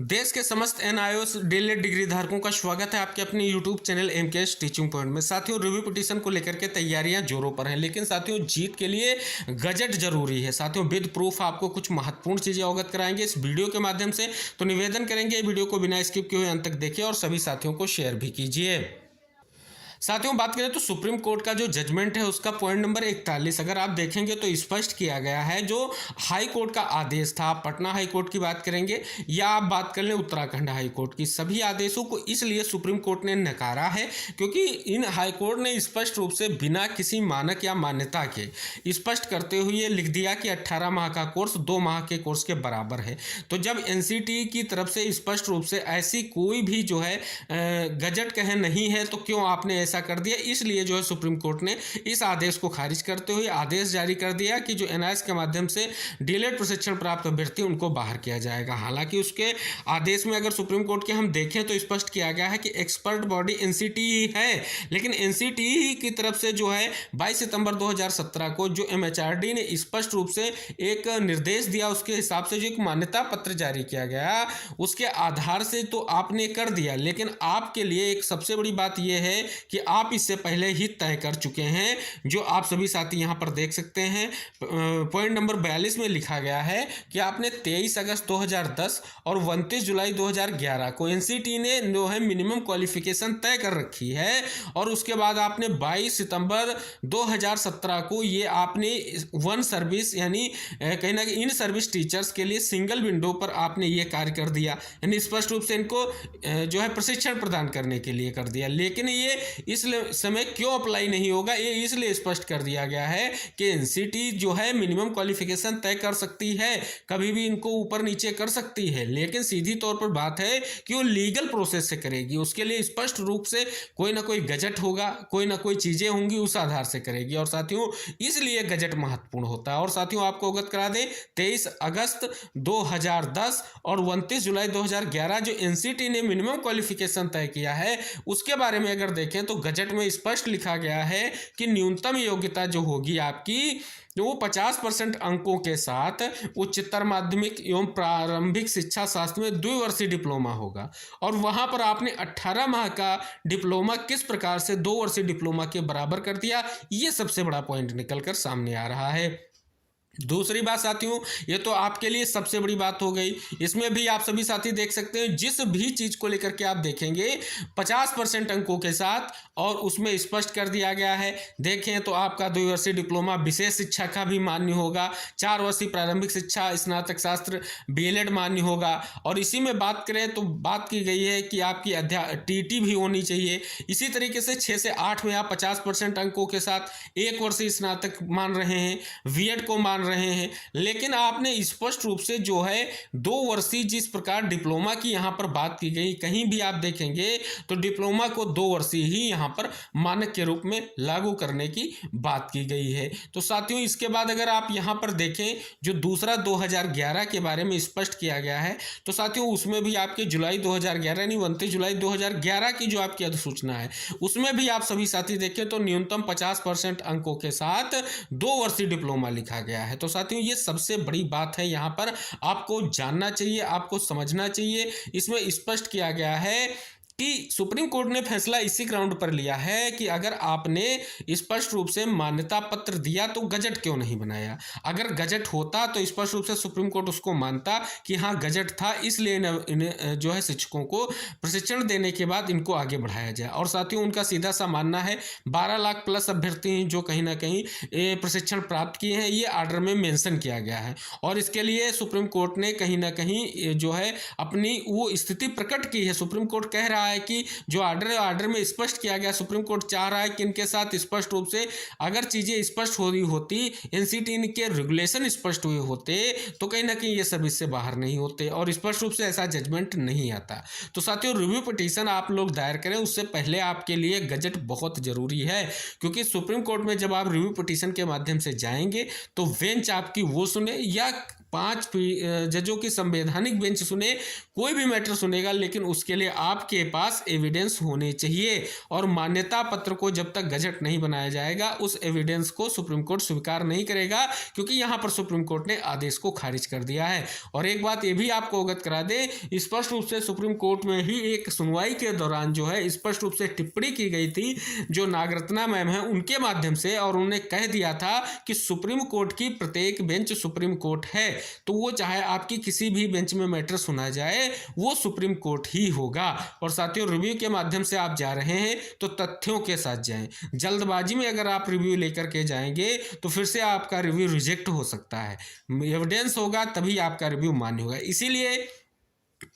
देश के समस्त एनआईओ डीएलएड डिग्री धारकों का स्वागत है आपके अपने YouTube channel MKS teaching point में। साथियों, रिव्यू पिटीशन को लेकर के तैयारियां जोरों पर हैं, लेकिन साथियों जीत के लिए गजट जरूरी है। साथियों, विद प्रूफ आपको कुछ महत्वपूर्ण चीजें अवगत कराएंगे इस वीडियो के माध्यम से। तो निवेदन करेंगे वीडियो को बिना स्किप किए हुए अंत तक देखिए और सभी साथियों को शेयर भी कीजिए। साथियों, बात करें तो सुप्रीम कोर्ट का जो जजमेंट है उसका पॉइंट नंबर 41 अगर आप देखेंगे तो स्पष्ट किया गया है। जो हाई कोर्ट का आदेश था, आप पटना हाई कोर्ट की बात करेंगे या आप बात कर लें उत्तराखंड हाई कोर्ट की, सभी आदेशों को इसलिए सुप्रीम कोर्ट ने नकारा है क्योंकि इन हाई कोर्ट ने स्पष्ट रूप से बिना किसी मानक या मान्यता के स्पष्ट करते हुए लिख दिया कि 18 माह का कोर्स 2 माह के कोर्स के बराबर है। तो जब एनसीटी की तरफ से स्पष्ट रूप से ऐसी कोई भी जो है गजट कहे नहीं है तो क्यों आपने ऐसा कर दिया, इसलिए जो है सुप्रीम कोर्ट ने इस आदेश को खारिज करते हुए आदेश जारी कर दिया कि जो एनआईएस के माध्यम से डीएलएड प्रशिक्षण प्राप्त अभ्यर्थी उनको बाहर किया जाएगा। हालांकि उसके आदेश में अगर सुप्रीम कोर्ट के हम देखें तो स्पष्ट किया गया है कि एक्सपर्ट बॉडी एनसीटी है, लेकिन एनसीटी की तरफ से जो है 22 सितंबर 2017 को जो एमएचआरडी ने स्पष्ट रूप से एक निर्देश दिया, उसके हिसाब से जो एक मान्यता पत्र जारी किया गया उसके आधार से तो आपने कर दिया, लेकिन आपके लिए एक सबसे बड़ी बात यह है कि आप इससे पहले ही तय कर चुके हैं। जो आप सभी साथी यहां पर देख सकते हैं, पॉइंट नंबर 42 में लिखा गया है कि आपने 23 अगस्त 2010 और 29 जुलाई 2011 को एनसीटी ने जो है मिनिमम क्वालिफिकेशन तय कर रखी है और उसके बाद आपने 22 सितंबर 2017 को ये आपने वन सर्विस यानी कहीं ना कहीं इन सर्विस टीचर्स के लिए सिंगल विंडो पर आपने ये कार्य कर दिया, यानी स्पष्ट रूप से इनको जो है प्रशिक्षण प्रदान करने के लिए कर दिया। लेकिन ये इस समय क्यों अप्लाई नहीं होगा, ये इसलिए स्पष्ट कर दिया गया है कि एनसीटी जो है मिनिमम क्वालिफिकेशन तय कर सकती है, कभी भी इनको ऊपर नीचे कर सकती है, लेकिन सीधी तौर पर बात है कि वो लीगल प्रोसेस से करेगी। उसके लिए स्पष्ट रूप से कोई ना कोई गजट होगा, कोई ना कोई चीजें होंगी, उस आधार से करेगी। और साथियों, इसलिए गजट महत्वपूर्ण होता है। और साथियों, आपको अवगत करा दें 23 अगस्त 2010 और 29 जुलाई 2011 जो एनसीटी ने मिनिमम क्वालिफिकेशन तय किया है उसके बारे में अगर देखें तो गजट में स्पष्ट लिखा गया है कि न्यूनतम योग्यता जो होगी आपकी वो 50% अंकों के साथ उच्चतर माध्यमिक एवं प्रारंभिक शिक्षा शास्त्र में द्विवर्षीय डिप्लोमा होगा। और वहां पर आपने 18 माह का डिप्लोमा किस प्रकार से 2 वर्षीय डिप्लोमा के बराबर कर दिया, ये सबसे बड़ा पॉइंट निकलकर सामने आ रहा है। दूसरी बात साथियों, ये तो आपके लिए सबसे बड़ी बात हो गई। इसमें भी आप सभी साथी देख सकते हैं, जिस भी चीज को लेकर के आप देखेंगे 50% अंकों के साथ और उसमें स्पष्ट कर दिया गया है। देखें तो आपका 2 वर्षीय डिप्लोमा विशेष शिक्षा का भी मान्य होगा, 4 वर्षीय प्रारंभिक शिक्षा स्नातक शास्त्र बीएलएड मान्य होगा। और इसी में बात करें तो बात की गई है कि आपकी टीटी भी होनी चाहिए। इसी तरीके से 6 से 8 में आप 50% अंकों के साथ 1 वर्षीय स्नातक मान रहे हैं, बीएड को मान रहे हैं, लेकिन आपने स्पष्ट रूप से जो है 2 वर्षीय जिस प्रकार डिप्लोमा की यहां पर बात की गई, कहीं भी आप देखेंगे तो डिप्लोमा को 2 वर्षीय ही यहां पर मानक के रूप में लागू करने की बात की गई है। तो साथियों, इसके बाद अगर आप यहां पर देखें जो दूसरा 2011 के बारे में स्पष्ट किया गया है तो साथियों उसमें भी आपके जुलाई 2011 यानी 29 जुलाई 2011 की जो आपकी अधिसूचना है उसमें भी आप सभी साथी देखें तो न्यूनतम 50% अंकों के साथ 2 वर्षीय डिप्लोमा लिखा गया है। तो साथियों, ये सबसे बड़ी बात है, यहां पर आपको जानना चाहिए, आपको समझना चाहिए। इसमें स्पष्ट किया गया है कि सुप्रीम कोर्ट ने फैसला इसी ग्राउंड पर लिया है कि अगर आपने स्पष्ट रूप से मान्यता पत्र दिया तो गजट क्यों नहीं बनाया। अगर गजट होता तो स्पष्ट रूप से सुप्रीम कोर्ट उसको मानता कि हाँ गजट था, इसलिए इन्हें जो है शिक्षकों को प्रशिक्षण देने के बाद इनको आगे बढ़ाया जाए। और साथियों, उनका सीधा सा मानना है 12 लाख प्लस अभ्यर्थी जो कहीं ना कहीं प्रशिक्षण प्राप्त किए हैं, ये आर्डर में मेंशन किया गया है। और इसके लिए सुप्रीम कोर्ट ने कहीं ना कहीं जो है अपनी वो स्थिति प्रकट की है। सुप्रीम कोर्ट कह रहा है कि जो आर्डर में स्पष्ट किया गया, सुप्रीम कोर्ट चाह रहा है कि इनके साथ स्पष्ट रूप से अगर चीजें स्पष्ट हो रही होती, एनसीटी के रेगुलेशन स्पष्ट हुए होते तो कहीं ना कहीं ये सर्विस से बाहर नहीं होते और स्पष्ट रूप से ऐसा जजमेंट नहीं आता। तो साथियों, रिव्यू पिटीशन आप लोग दायर करें उससे पहले आपके लिए गजट बहुत जरूरी है, क्योंकि सुप्रीम कोर्ट में जब आप रिव्यू पिटीशन के माध्यम से जाएंगे तो बेंच आपकी वो सुने या 5 जजों की संवैधानिक बेंच सुने, कोई भी मैटर सुनेगा, लेकिन उसके लिए आपके पास एविडेंस होने चाहिए। और मान्यता पत्र को जब तक गजट नहीं बनाया जाएगा उस एविडेंस को सुप्रीम कोर्ट स्वीकार नहीं करेगा, क्योंकि यहाँ पर सुप्रीम कोर्ट ने आदेश को खारिज कर दिया है। और एक बात ये भी आपको अवगत करा दे, स्पष्ट रूप से सुप्रीम कोर्ट में ही एक सुनवाई के दौरान जो है स्पष्ट रूप से टिप्पणी की गई थी जो नागरत्ना मैम है उनके माध्यम से, और उन्होंने कह दिया था कि सुप्रीम कोर्ट की प्रत्येक बेंच सुप्रीम कोर्ट है, तो वो चाहे आपकी किसी भी बेंच में मैटर सुना जाए वो सुप्रीम कोर्ट ही होगा। और साथियों, रिव्यू के माध्यम से आप जा रहे हैं तो तथ्यों के साथ जाएं। जल्दबाजी में अगर आप रिव्यू लेकर के जाएंगे तो फिर से आपका रिव्यू रिजेक्ट हो सकता है। एविडेंस होगा तभी आपका रिव्यू मान्य होगा। इसीलिए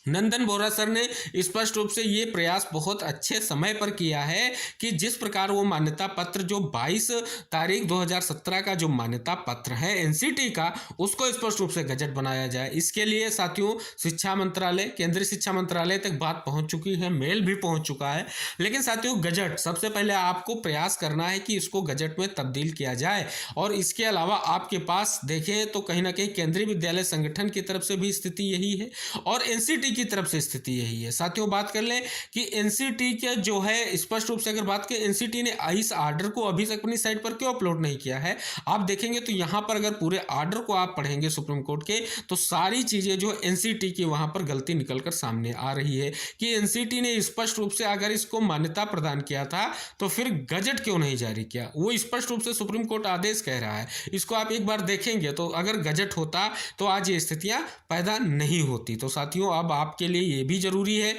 नंदन बोरा सर ने स्पष्ट रूप से ये प्रयास बहुत अच्छे समय पर किया है कि जिस प्रकार वो मान्यता पत्र जो 22 तारीख 2017 का जो मान्यता पत्र है एनसीटी का, उसको स्पष्ट रूप से गजट बनाया जाए। इसके लिए साथियों शिक्षा मंत्रालय, केंद्रीय शिक्षा मंत्रालय तक बात पहुंच चुकी है, मेल भी पहुंच चुका है। लेकिन साथियों, गजट सबसे पहले आपको प्रयास करना है कि इसको गजट में तब्दील किया जाए। और इसके अलावा आपके पास देखें तो कहीं ना कहीं केंद्रीय विद्यालय संगठन की तरफ से भी स्थिति यही है और एनसीटी की तरफ से स्थिति यही है। साथियों, बात कर लें कि एनसीटी के जो है स्पष्ट रूप से अगर बात करें, एनसीटी ने इस आर्डर को अभी तक अपनी साइट पर क्यों अपलोड नहीं किया है, आप देखेंगे तो यहां पर अगर पूरे आर्डर को आप पढ़ेंगे सुप्रीम कोर्ट के, तो सारी चीजें जो एनसीटी की वहां पर गलती निकलकर सामने आ रही है कि एनसीटी ने स्पष्ट रूप से अगर इसको मान्यता प्रदान किया था तो फिर गजट क्यों नहीं जारी किया। वो स्पष्ट रूप से सुप्रीम कोर्ट आदेश कह रहा है, इसको आप एक बार देखेंगे तो अगर गजट होता तो आज ये स्थितियां पैदा नहीं होती। तो साथियों, अब आपके लिए ये भी जरूरी है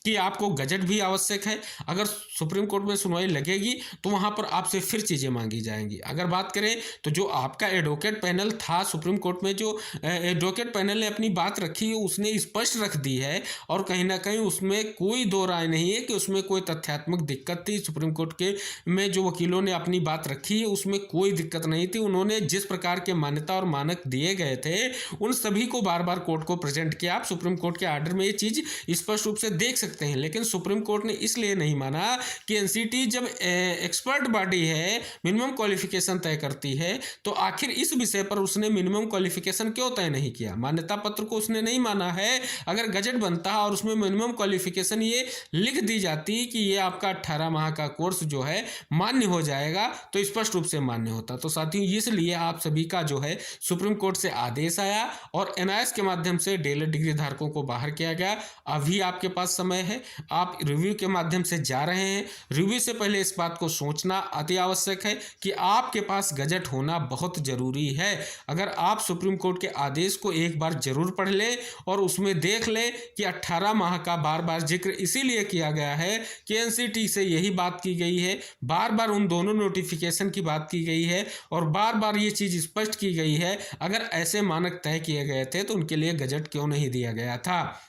कि आपको गजट भी आवश्यक है। अगर सुप्रीम कोर्ट में सुनवाई लगेगी तो वहां पर आपसे फिर चीज़ें मांगी जाएंगी। अगर बात करें तो जो आपका एडवोकेट पैनल था सुप्रीम कोर्ट में, जो एडवोकेट पैनल ने अपनी बात रखी है उसने स्पष्ट रख दी है और कहीं ना कहीं उसमें कोई दो राय नहीं है कि उसमें कोई तथ्यात्मक दिक्कत थी। सुप्रीम कोर्ट के में जो वकीलों ने अपनी बात रखी है उसमें कोई दिक्कत नहीं थी। उन्होंने जिस प्रकार के मान्यता और मानक दिए गए थे उन सभी को बार बार कोर्ट को प्रेजेंट किया। आप सुप्रीम कोर्ट के आर्डर में ये चीज़ स्पष्ट रूप से देख सकते हैं। लेकिन सुप्रीम कोर्ट ने इसलिए नहीं माना कि एनसीटी जब एक्सपर्ट बॉडी है, मिनिमम क्वालिफिकेशन तय करती है, तो आखिर इस विषय पर उसने मिनिमम क्वालिफिकेशन क्यों तय नहीं किया। मान्यता पत्र को उसने नहीं माना है। अगर गजट बनता और उसमें मिनिमम क्वालिफिकेशन ये लिख दी जाती कि ये आपका 18 माह का कोर्स जो है मान्य हो जाएगा, तो स्पष्ट रूप से मान्य होता। तो साथियों, इसलिए आप सभी का जो है सुप्रीम कोर्ट से आदेश आया और एनआईएस के माध्यम से डीएलएड डिग्री धारकों को बाहर किया गया। अभी आपके पास समय है, आप रिव्यू के माध्यम से जा रहे हैं। रिव्यू से पहले इस बात को सोचना अति आवश्यक है कि आपके पास गजट होना बहुत जरूरी है। अगर आप सुप्रीम कोर्ट के आदेश को एक बार जरूर पढ़ लें और उसमें देख लें कि 18 माह का बार बार जिक्र इसीलिए किया गया है कि एनसीटी से यही बात की गई है, बार बार उन दोनों नोटिफिकेशन की बात की गई है और बार बार ये चीज़ स्पष्ट की गई है, अगर ऐसे मानक तय किए गए थे तो उनके लिए गजट क्यों नहीं दिया गया था।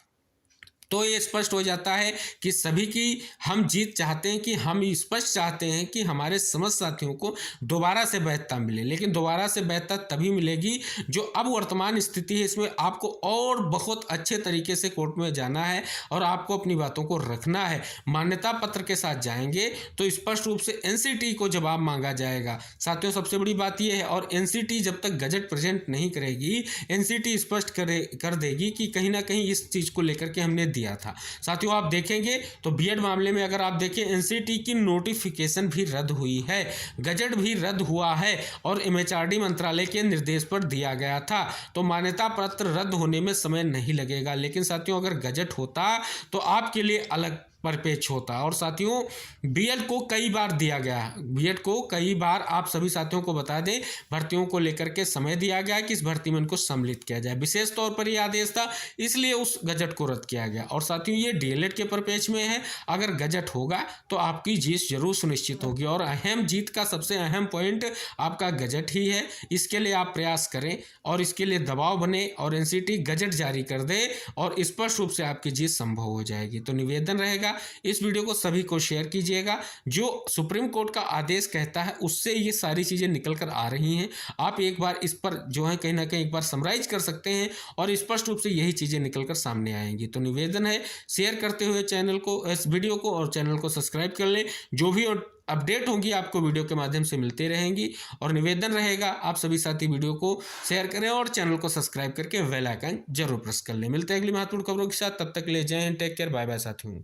तो ये स्पष्ट हो जाता है कि सभी की हम जीत चाहते हैं, कि हम स्पष्ट चाहते हैं कि हमारे समस्त साथियों को दोबारा से वैधता मिले। लेकिन दोबारा से वैधता तभी मिलेगी जो अब वर्तमान स्थिति है इसमें आपको और बहुत अच्छे तरीके से कोर्ट में जाना है और आपको अपनी बातों को रखना है। मान्यता पत्र के साथ जाएंगे तो स्पष्ट रूप से एनसीटी को जवाब मांगा जाएगा। साथियों, सबसे बड़ी बात यह है, और एनसीटी जब तक गजट प्रेजेंट नहीं करेगी, एनसीटी स्पष्ट कर देगी कि कहीं ना कहीं इस चीज़ को लेकर के हमने दिया था। साथियों, आप देखेंगे तो बीएड मामले में अगर आप देखें एनसीटी की नोटिफिकेशन भी रद्द हुई है, गजट भी रद्द हुआ है और एमएचआरडी मंत्रालय के निर्देश पर दिया गया था। तो मान्यता पत्र रद्द होने में समय नहीं लगेगा। लेकिन साथियों, अगर गजट होता तो आपके लिए अलग परिपेक्ष होता। और साथियों, बीएड को कई बार दिया गया, बीएड को कई बार आप सभी साथियों को बता दें भर्तियों को लेकर के समय दिया गया कि इस भर्ती में इनको सम्मिलित किया जाए। विशेष तौर पर यह आदेश था, इसलिए उस गजट को रद्द किया गया। और साथियों, ये डीएलएड के परिपेक्ष में है। अगर गजट होगा तो आपकी जीत जरूर सुनिश्चित होगी और अहम जीत का सबसे अहम पॉइंट आपका गजट ही है। इसके लिए आप प्रयास करें और इसके लिए दबाव बने और एनसीटी गजट जारी कर दे और स्पष्ट रूप से आपकी जीत संभव हो जाएगी। तो निवेदन रहेगा इस वीडियो को सभी को शेयर कीजिएगा। जो सुप्रीम कोर्ट का आदेश कहता है उससे ये सारी चीज़ें निकल कर आ रही हैं। आप एक बार इस पर जो है कहीं ना कहीं एक बार समराइज कर सकते हैं और स्पष्ट रूप से यही चीज़ें निकल कर सामने आएंगी। तो निवेदन है, शेयर करते हुए चैनल को, इस वीडियो को और चैनल को सब्सक्राइब कर लें। जो भी अपडेट होंगी आपको वीडियो के माध्यम से मिलती रहेंगी। और निवेदन रहेगा आप सभी साथी वीडियो को शेयर करें और चैनल को सब्सक्राइब करके बेल आइकन जरूर प्रेस कर लें। मिलते हैं अगली महत्वपूर्ण खबरों के साथ, तब तक के लिए जय हिंद, टेक केयर, बाय बाय साथियों।